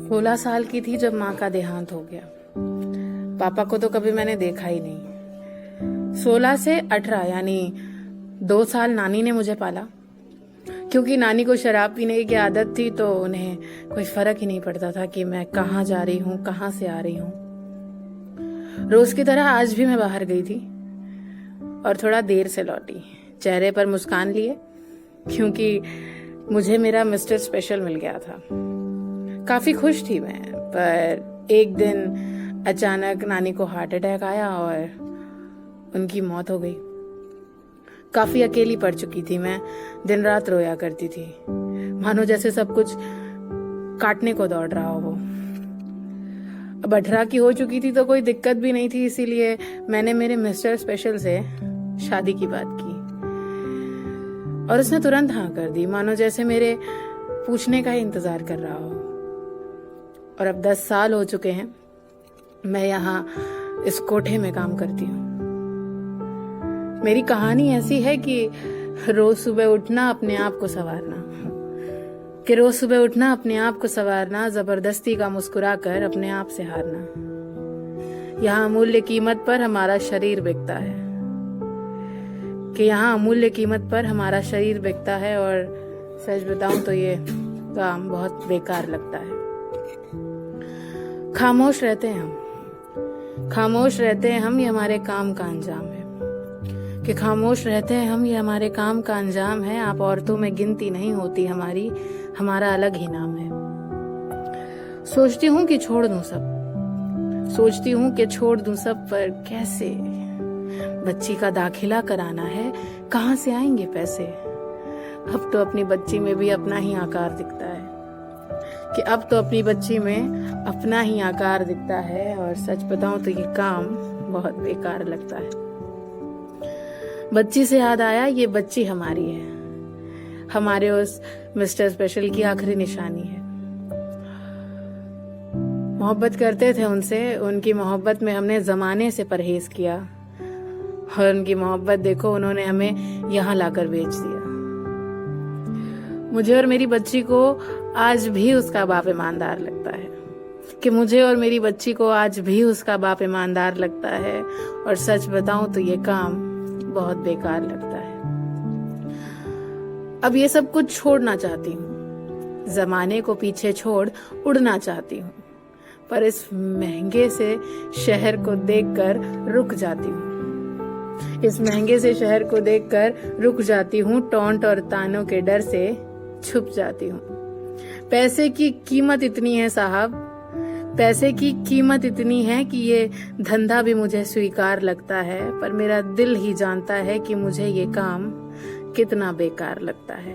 16 साल की थी जब माँ का देहांत हो गया। पापा को तो कभी मैंने देखा ही नहीं। 16 से 18 यानी 2 साल नानी ने मुझे पाला। क्योंकि नानी को शराब पीने की आदत थी तो उन्हें कोई फर्क ही नहीं पड़ता था कि मैं कहाँ जा रही हूँ, कहाँ से आ रही हूँ। रोज की तरह आज भी मैं बाहर गई थी और थोड़ा देर से लौटी, चेहरे पर मुस्कान लिए, क्योंकि मुझे मेरा मिस्टर स्पेशल मिल गया था। काफी खुश थी मैं, पर एक दिन अचानक नानी को हार्ट अटैक आया और उनकी मौत हो गई। काफी अकेली पड़ चुकी थी मैं, दिन रात रोया करती थी, मानो जैसे सब कुछ काटने को दौड़ रहा हो। अब 18 की हो चुकी थी तो कोई दिक्कत भी नहीं थी, इसीलिए मैंने मेरे मिस्टर स्पेशल से शादी की बात की और उसने तुरंत हाँ कर दी, मानो जैसे मेरे पूछने का ही इंतजार कर रहा हो। और अब 10 साल हो चुके हैं मैं यहाँ इस कोठे में काम करती हूँ। मेरी कहानी ऐसी है कि रोज सुबह उठना, अपने आप को संवारना, जबरदस्ती का मुस्कुराकर अपने आप से हारना। यहाँ अमूल्य कीमत पर हमारा शरीर बिकता है और सच बताऊं तो ये काम बहुत बेकार लगता है। खामोश रहते हैं हम, ये हमारे काम का अंजाम है। आप औरतों में गिनती नहीं होती हमारा अलग ही नाम है। सोचती हूँ कि छोड़ दूं सब, पर कैसे? बच्ची का दाखिला कराना है, कहाँ से आएंगे पैसे? अब तो अपनी बच्ची में भी अपना ही आकार दिखता है और सच बताऊं तो ये काम बहुत बेकार लगता है। बच्ची से याद आया, ये बच्ची हमारी है, हमारे उस मिस्टर स्पेशल की आखिरी निशानी है। मोहब्बत करते थे उनसे, उनकी मोहब्बत में हमने जमाने से परहेज किया और उनकी मोहब्बत देखो, उन्होंने हमें यहाँ लाकर बेच दिया। मुझे और मेरी बच्ची को आज भी उसका बाप ईमानदार लगता है और सच बताऊं तो ये काम बहुत बेकार लगता है। अब ये सब कुछ छोड़ना चाहती हूँ, जमाने को पीछे छोड़ उड़ना चाहती हूँ, पर इस महंगे से शहर को देखकर रुक जाती हूँ, टोंट और तानों के डर से छुप जाती हूँ। पैसे की कीमत इतनी है कि ये धंधा भी मुझे स्वीकार लगता है, पर मेरा दिल ही जानता है कि मुझे ये काम कितना बेकार लगता है।